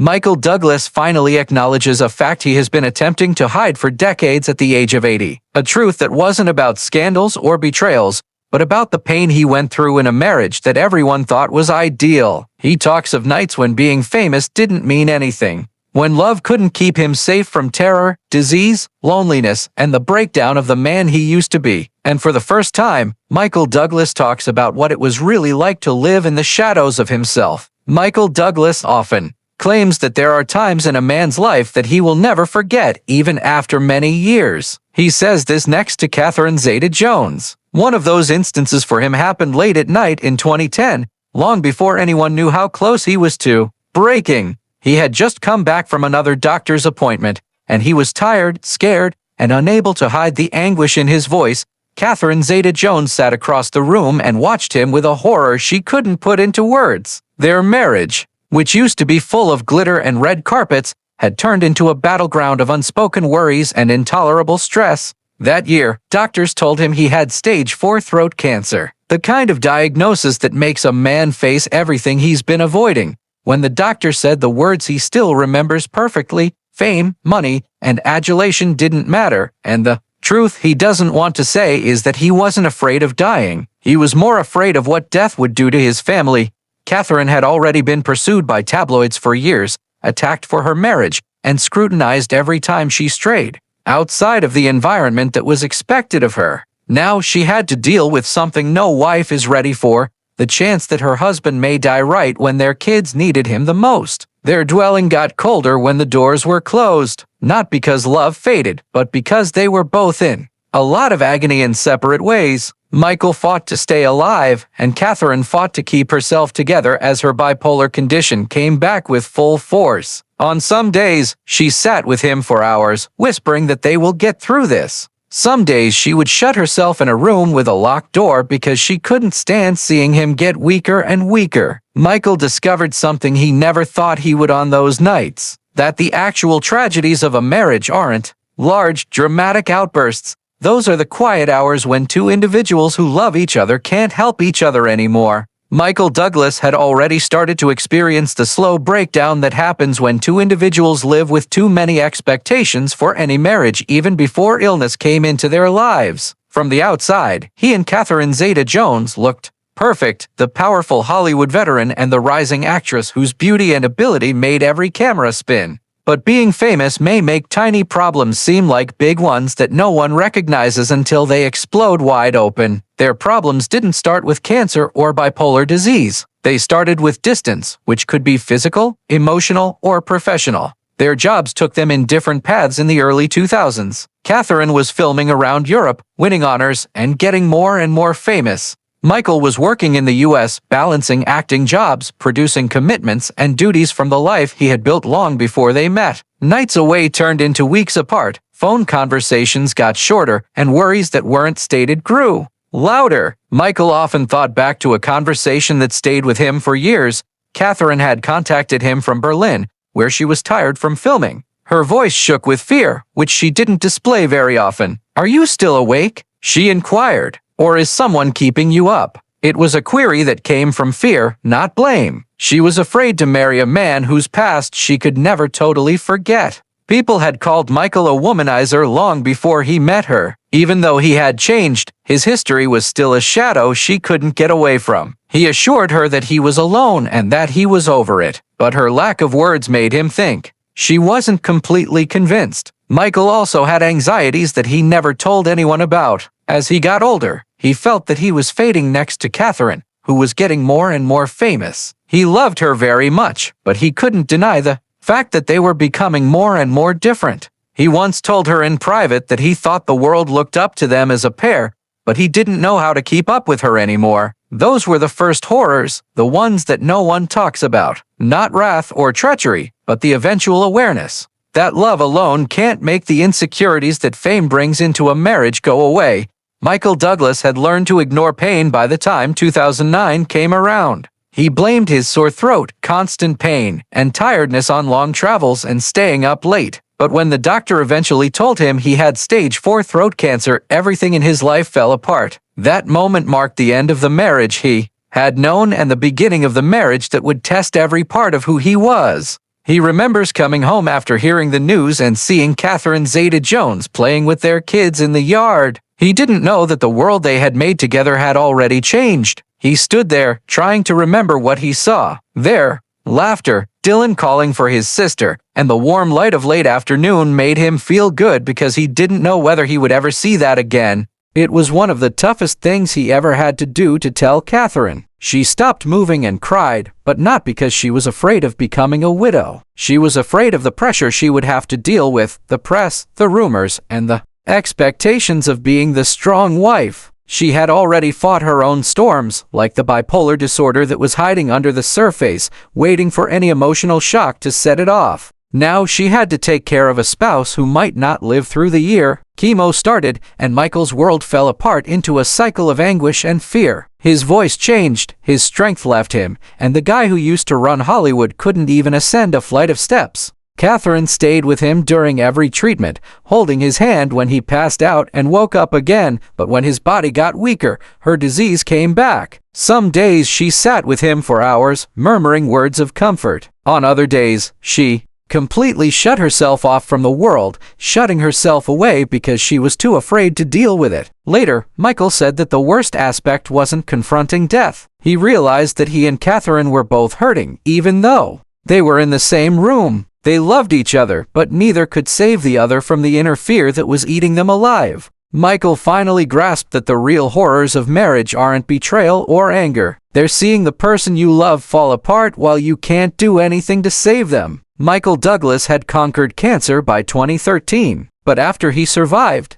Michael Douglas finally acknowledges a fact he has been attempting to hide for decades at the age of 80. A truth that wasn't about scandals or betrayals, but about the pain he went through in a marriage that everyone thought was ideal. He talks of nights when being famous didn't mean anything, when love couldn't keep him safe from terror, disease, loneliness, and the breakdown of the man he used to be. And for the first time, Michael Douglas talks about what it was really like to live in the shadows of himself. Michael Douglas often claims that there are times in a man's life that he will never forget, even after many years. He says this next to Catherine Zeta-Jones. One of those instances for him happened late at night in 2010, long before anyone knew how close he was to breaking. He had just come back from another doctor's appointment, and he was tired, scared, and unable to hide the anguish in his voice. Catherine Zeta-Jones sat across the room and watched him with a horror she couldn't put into words. Their marriage, which used to be full of glitter and red carpets, had turned into a battleground of unspoken worries and intolerable stress. That year, doctors told him he had stage 4 throat cancer, the kind of diagnosis that makes a man face everything he's been avoiding. When the doctor said the words he still remembers perfectly, fame, money, and adulation didn't matter, and the truth he doesn't want to say is that he wasn't afraid of dying. He was more afraid of what death would do to his family. Catherine had already been pursued by tabloids for years, attacked for her marriage, and scrutinized every time she strayed outside of the environment that was expected of her. Now she had to deal with something no wife is ready for, the chance that her husband may die right when their kids needed him the most. Their dwelling got colder when the doors were closed, not because love faded, but because they were both in a lot of agony in separate ways. Michael fought to stay alive, and Catherine fought to keep herself together as her bipolar condition came back with full force. On some days, she sat with him for hours, whispering that they will get through this. Some days she would shut herself in a room with a locked door because she couldn't stand seeing him get weaker and weaker. Michael discovered something he never thought he would on those nights, that the actual tragedies of a marriage aren't large, dramatic outbursts. Those are the quiet hours when two individuals who love each other can't help each other anymore. Michael Douglas had already started to experience the slow breakdown that happens when two individuals live with too many expectations for any marriage even before illness came into their lives. From the outside, he and Catherine Zeta-Jones looked perfect, the powerful Hollywood veteran and the rising actress whose beauty and ability made every camera spin. But being famous may make tiny problems seem like big ones that no one recognizes until they explode wide open. Their problems didn't start with cancer or bipolar disease. They started with distance, which could be physical, emotional, or professional. Their jobs took them in different paths in the early 2000s. Catherine was filming around Europe, winning honors, and getting more and more famous. Michael was working in the US, balancing acting jobs, producing commitments, and duties from the life he had built long before they met. Nights away turned into weeks apart, phone conversations got shorter, and worries that weren't stated grew louder. Michael often thought back to a conversation that stayed with him for years. Catherine had contacted him from Berlin, where she was tired from filming. Her voice shook with fear, which she didn't display very often. "Are you still awake?" she inquired. "Or is someone keeping you up?" It was a query that came from fear, not blame. She was afraid to marry a man whose past she could never totally forget. People had called Michael a womanizer long before he met her. Even though he had changed, his history was still a shadow she couldn't get away from. He assured her that he was alone and that he was over it, but her lack of words made him think. She wasn't completely convinced. Michael also had anxieties that he never told anyone about. As he got older, he felt that he was fading next to Catherine, who was getting more and more famous. He loved her very much, but he couldn't deny the fact that they were becoming more and more different. He once told her in private that he thought the world looked up to them as a pair, but he didn't know how to keep up with her anymore. Those were the first horrors, the ones that no one talks about. Not wrath or treachery, but the eventual awareness that love alone can't make the insecurities that fame brings into a marriage go away. Michael Douglas had learned to ignore pain by the time 2009 came around. He blamed his sore throat, constant pain, and tiredness on long travels and staying up late. But when the doctor eventually told him he had stage 4 throat cancer, everything in his life fell apart. That moment marked the end of the marriage he had known and the beginning of the marriage that would test every part of who he was. He remembers coming home after hearing the news and seeing Catherine Zeta-Jones playing with their kids in the yard. He didn't know that the world they had made together had already changed. He stood there, trying to remember what he saw. There, laughter, Dylan calling for his sister, and the warm light of late afternoon made him feel good because he didn't know whether he would ever see that again. It was one of the toughest things he ever had to do to tell Catherine. She stopped moving and cried, but not because she was afraid of becoming a widow. She was afraid of the pressure she would have to deal with, the press, the rumors, and the expectations of being the strong wife. She had already fought her own storms, like the bipolar disorder that was hiding under the surface, waiting for any emotional shock to set it off. Now she had to take care of a spouse who might not live through the year. Chemo started, and Michael's world fell apart into a cycle of anguish and fear. His voice changed, his strength left him, and the guy who used to run Hollywood couldn't even ascend a flight of steps. Catherine stayed with him during every treatment, holding his hand when he passed out and woke up again, but when his body got weaker, her disease came back. Some days she sat with him for hours, murmuring words of comfort. On other days, she completely shut herself off from the world, shutting herself away because she was too afraid to deal with it. Later, Michael said that the worst aspect wasn't confronting death. He realized that he and Catherine were both hurting, even though they were in the same room. They loved each other, but neither could save the other from the inner fear that was eating them alive. Michael finally grasped that the real horrors of marriage aren't betrayal or anger. They're seeing the person you love fall apart while you can't do anything to save them. Michael Douglas had conquered cancer by 2013, but after he survived,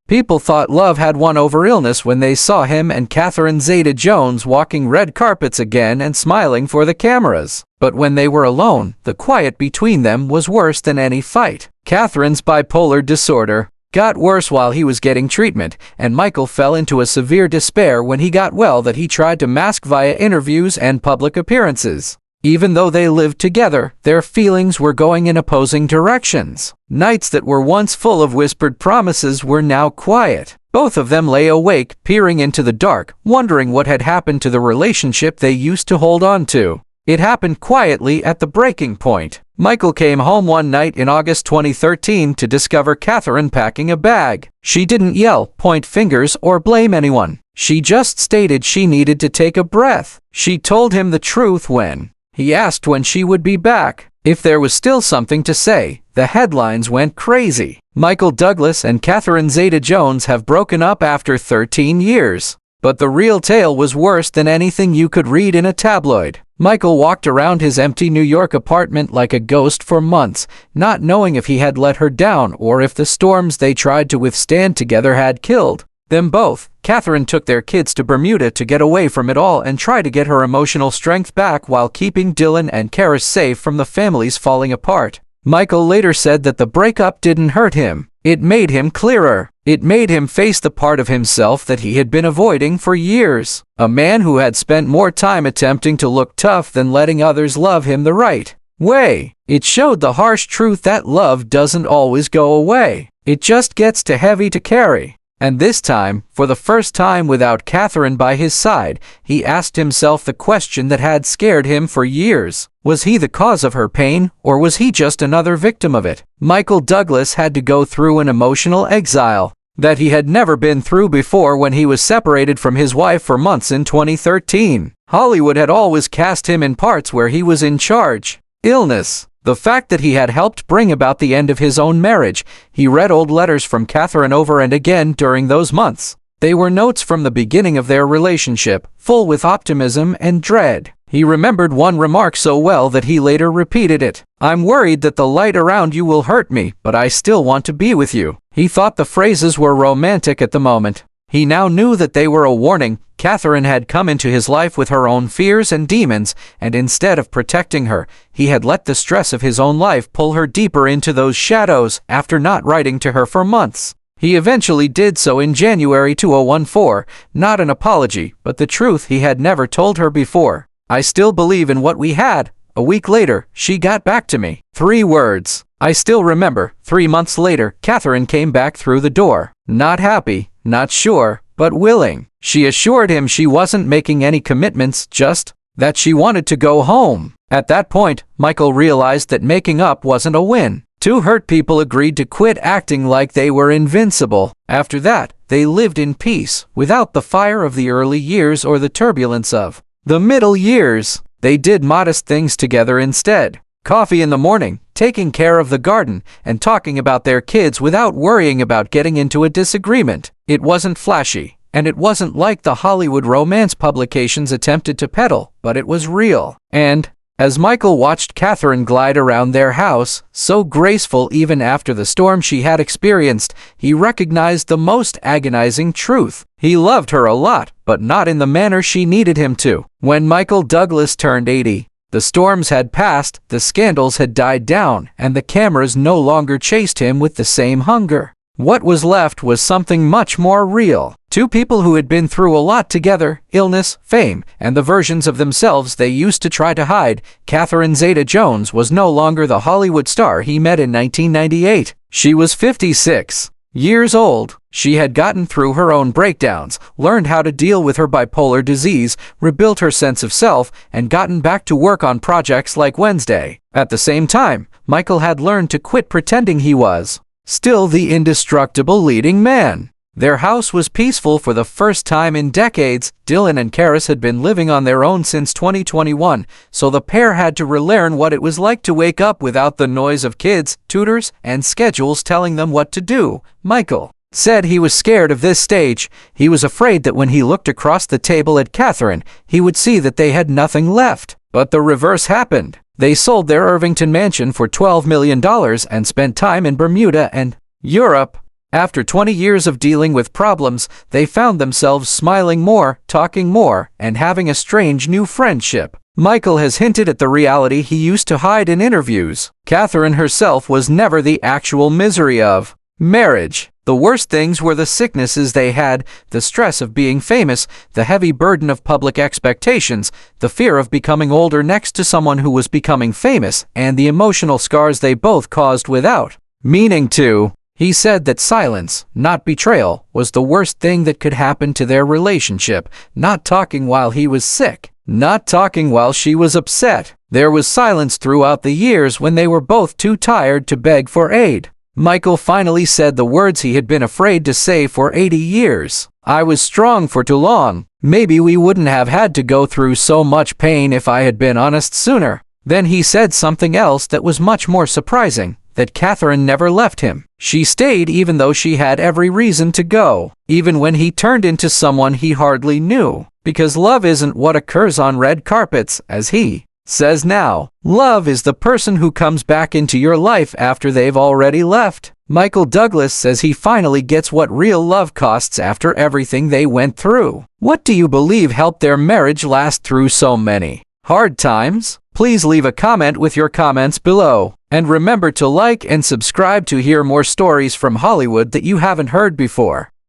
people thought love had won over illness when they saw him and Catherine Zeta-Jones walking red carpets again and smiling for the cameras. But when they were alone, the quiet between them was worse than any fight. Catherine's bipolar disorder got worse while he was getting treatment, and Michael fell into a severe despair when he got well that he tried to mask via interviews and public appearances. Even though they lived together, their feelings were going in opposing directions. Nights that were once full of whispered promises were now quiet. Both of them lay awake, peering into the dark, wondering what had happened to the relationship they used to hold on to. It happened quietly at the breaking point. Michael came home one night in August 2013 to discover Catherine packing a bag. She didn't yell, point fingers, or blame anyone. She just stated she needed to take a breath. She told him the truth when he asked when she would be back. If there was still something to say, the headlines went crazy. Michael Douglas and Catherine Zeta-Jones have broken up after 13 years. But the real tale was worse than anything you could read in a tabloid. Michael walked around his empty New York apartment like a ghost for months, not knowing if he had let her down or if the storms they tried to withstand together had killed them both. Catherine took their kids to Bermuda to get away from it all and try to get her emotional strength back while keeping Dylan and Karis safe from the families falling apart. Michael later said that the breakup didn't hurt him. It made him clearer. It made him face the part of himself that he had been avoiding for years. A man who had spent more time attempting to look tough than letting others love him the right way. It showed the harsh truth that love doesn't always go away. It just gets too heavy to carry. And this time, for the first time without Catherine by his side, he asked himself the question that had scared him for years. Was he the cause of her pain, or was he just another victim of it? Michael Douglas had to go through an emotional exile that he had never been through before when he was separated from his wife for months in 2013. Hollywood had always cast him in parts where he was in charge. Illness. The fact that he had helped bring about the end of his own marriage. He read old letters from Catherine over and again during those months. They were notes from the beginning of their relationship, full with optimism and dread. He remembered one remark so well that he later repeated it. "I'm worried that the light around you will hurt me, but I still want to be with you." He thought the phrases were romantic at the moment. He now knew that they were a warning. Catherine had come into his life with her own fears and demons, and instead of protecting her, he had let the stress of his own life pull her deeper into those shadows. After not writing to her for months, he eventually did so in January 2014, not an apology, but the truth he had never told her before. "I still believe in what we had." A week later, she got back to me. 3 words. I still remember. 3 months later, Catherine came back through the door. Not happy, not sure, but willing. She assured him she wasn't making any commitments, just that she wanted to go home. At that point, Michael realized that making up wasn't a win. Two hurt people agreed to quit acting like they were invincible. After that, they lived in peace, without the fire of the early years or the turbulence of the middle years. They did modest things together instead. Coffee in the morning, taking care of the garden, and talking about their kids without worrying about getting into a disagreement. It wasn't flashy, and it wasn't like the Hollywood romance publications attempted to peddle, but it was real. And as Michael watched Catherine glide around their house, so graceful even after the storm she had experienced, he recognized the most agonizing truth. He loved her a lot, but not in the manner she needed him to. When Michael Douglas turned 80, the storms had passed, the scandals had died down, and the cameras no longer chased him with the same hunger. What was left was something much more real. Two people who had been through a lot together, illness, fame, and the versions of themselves they used to try to hide. Catherine Zeta-Jones was no longer the Hollywood star he met in 1998. She was 56 years old. She had gotten through her own breakdowns, learned how to deal with her bipolar disease, rebuilt her sense of self, and gotten back to work on projects like Wednesday. At the same time, Michael had learned to quit pretending he was still the indestructible leading man. Their house was peaceful for the first time in decades. Dylan and Karis had been living on their own since 2021, so the pair had to relearn what it was like to wake up without the noise of kids, tutors, and schedules telling them what to do. Michael said he was scared of this stage. He was afraid that when he looked across the table at Catherine, he would see that they had nothing left. But the reverse happened. They sold their Irvington mansion for $12 million and spent time in Bermuda and Europe. After 20 years of dealing with problems, they found themselves smiling more, talking more, and having a strange new friendship. Michael has hinted at the reality he used to hide in interviews. Catherine herself was never the actual misery of marriage. The worst things were the sicknesses they had, the stress of being famous, the heavy burden of public expectations, the fear of becoming older next to someone who was becoming famous, and the emotional scars they both caused without meaning to. He said that silence, not betrayal, was the worst thing that could happen to their relationship. Not talking while he was sick, not talking while she was upset. There was silence throughout the years when they were both too tired to beg for aid. Michael finally said the words he had been afraid to say for 80 years. I was strong for too long. Maybe we wouldn't have had to go through so much pain if I had been honest sooner. Then he said something else that was much more surprising, that Catherine never left him. She stayed even though she had every reason to go, even when he turned into someone he hardly knew. Because love isn't what occurs on red carpets, as he says now. Love is the person who comes back into your life after they've already left. Michael Douglas says he finally gets what real love costs after everything they went through. What do you believe helped their marriage last through so many hard times? Please leave a comment with your comments below. And remember to like and subscribe to hear more stories from Hollywood that you haven't heard before.